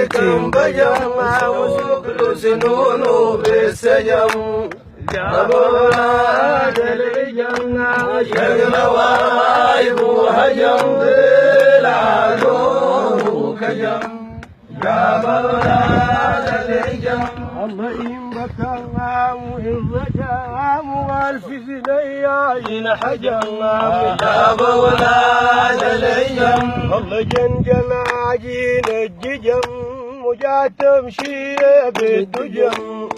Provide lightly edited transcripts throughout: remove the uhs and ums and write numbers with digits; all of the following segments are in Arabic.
كم بجمع وسكر سنون بالسجم جابوا ولاد الجنة شغل وايب وهجم بالعدو كجم جابوا ولاد الجنة الله ينبكى وإن رجام والف زنياين حجم جابوا ولاد الجنة الله جنجل عجين الججم وجات تمشي بالدجم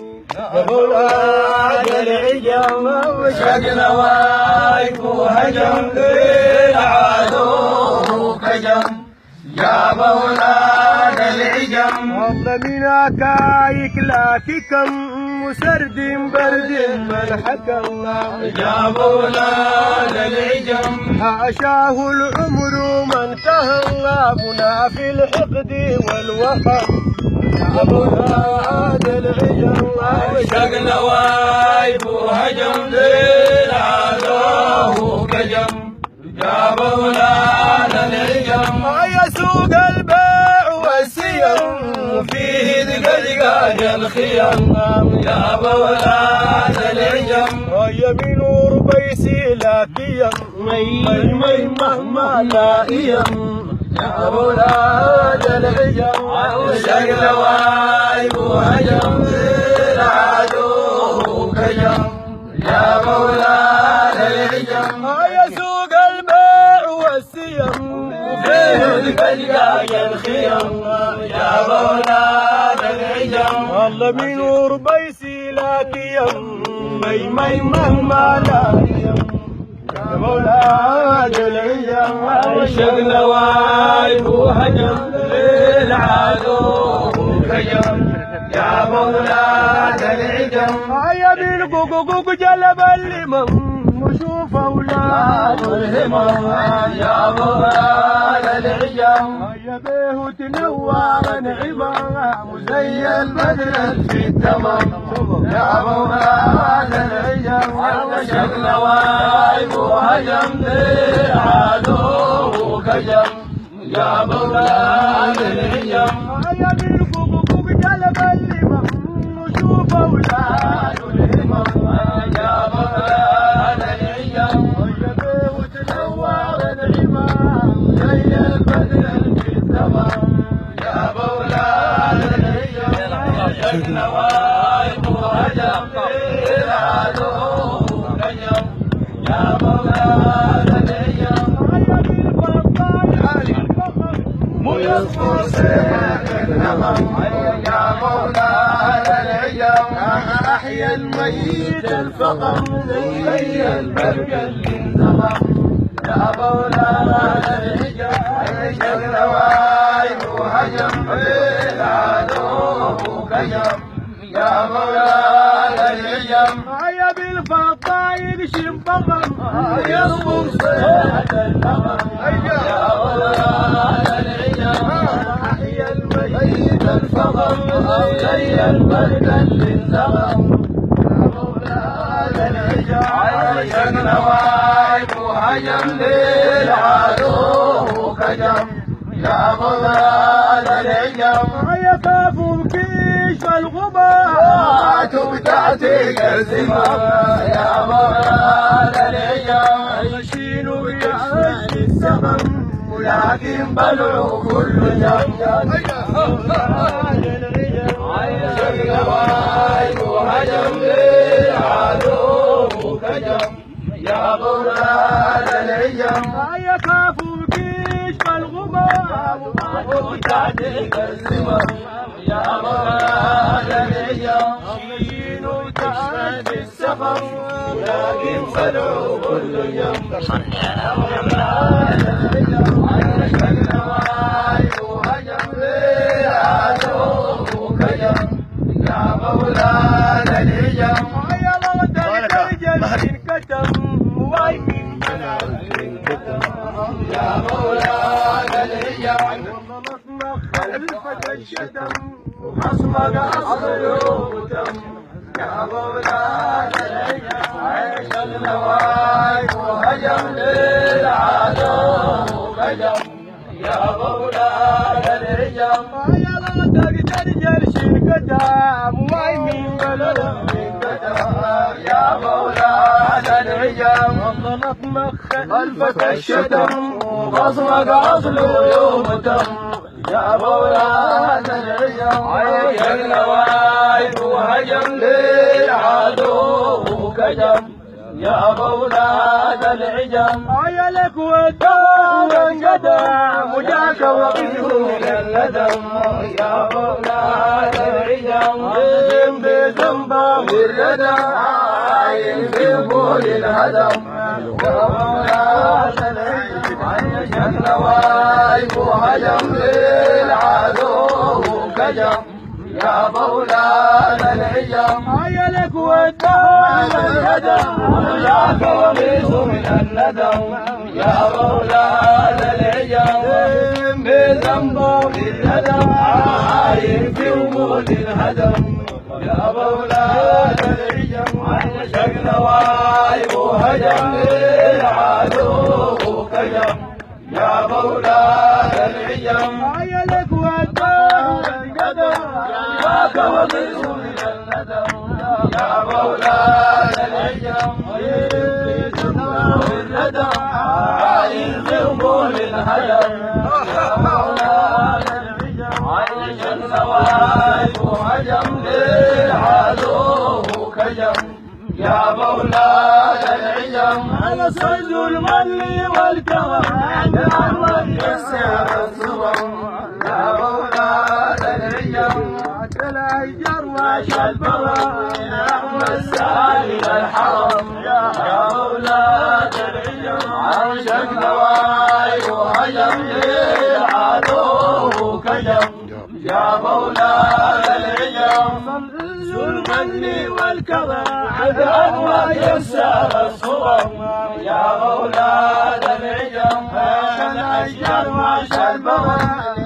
ولاد العجم وشقنا وايف وهجم للعدو كجم جاب ولاد العجم والله من كايك لاككم وسرد برد ملحكم جاب ولاد العجم حاشاه العمر ما انتهى ابونا في الحقد والوفا جاب ولاد العجم وشقنا وايف وهجم للعدو كجم جاب ولاد العجم يا سوق البيع والسيم فيه دقدقاج الخيم جاب ولاد العجم ويمين وربيسي لاكيم مي مهما لاقيم جاب ولاد العجم وشقل وايب وهجم للعدو كجم جاب ولاد العجم يا سوق البيع والسيم دقدقاج الخيم جاب ولاد العجم والله من وربيسي لاكيم مي مهما لاقيم جاب ولاد العجم شغل وايب وهجم للعدو كجم جاب ولاد العجم يا بالقوق جلب اللمم وشوف اولاد الهمم جاب ولاد العجم يا بيه تنور نعمه وزي البدر في التمام جاب ولاد العجم شغل وايب وهجم للعدو كجم جاب ولاد العجم يا بالقوق جلب اللمم وشوف اولاد الهمم جاب ولاد العجم يا بيه تنور نعمه زي البدر في التمام جاب ولاد العجم شغل وايب وهجم للعدو كجم جاب ولاد العجم ميصفر سيف النمم يا مولاد العجم احيا الميت الفقم زي البرق اللي انزمم يا مولاد العجم شغل وايب وهجم بالعدو كجم يا مولاد العجم يا بالفضايق شمبغم يصبر سيد النمم يا مولاد العجم احيا الميت الفقم زي البرد اللي انزغم يا مولاد العجم شغل وايب وهجم للعدو كجم يا مولاد العجم يخافوا كيش الغبات وتعتيق الزمام يا مولاد العجم يشيلوا يعيش السمم ولكن بلعوا كل جم شغل وايب وهجم للعدو كجم يا مولاد العجم يخافوا كيش الغبار وتعتيق الزمام يا مولاد العجم شين وتعد السفر ولكن بلعوا كل جم يا مولاد العجم شغل وايب وهجم للعدو كجم يا مولاد العجم يا ولد الرجل انكتم ويمين منال انكتم يا مولاد العجم والله خلفة الشتم وخصمك اصل وتم يا مولاد العجم شغل وايب وهجم للعدو كجم يا مولانا العجم يا لا تقدر شركتها موايمين بلد يا مولانا العجم وصلت مخ الفت الشتم وبصمك اصله يوم تم يا مولانا العجم يا النوايب وهجم للعدو كجم يا مولانا العجم يا لك والدم والقدم وجاك وقيل الندم يا مولانا العجم بذنبه بالردم عاين في قول الهدم يا مولانا العجم عيش النوايب وهجم للعدو كجم يا مولانا العجم يا لك والدم والهدم وجاك وقيس من الندم يا مولانا العجم بذنبه بالندم عاين في وجود الهدم يا مولانا العجم عيش النوايب وهجم للعدو كجم يا مولانا العجم يا لك والدم والقدم وجاك وقيس من الندم يا مولانا العجم بالندم عاين في وجود الهدم يا مولانا العجم عيش النوايب وهجم للعدو كجم يا مولانا العجم على صيد المن والكرم نعم يسر الصبر يا مولانا العجم الأشجار والشجر نعم السائل الحرم يا مولانا العجم عرش النوايب وهجم للعدو كجم يا مولانا العجم ذو المن والكرم نعم يسر الصبر يا مولانا العجم الأشجار والشجر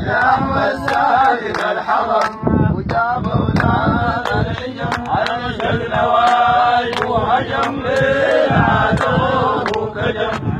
نعم السائل الحرم يا مولانا العجم عرش النوايب وهجم للعدو كجم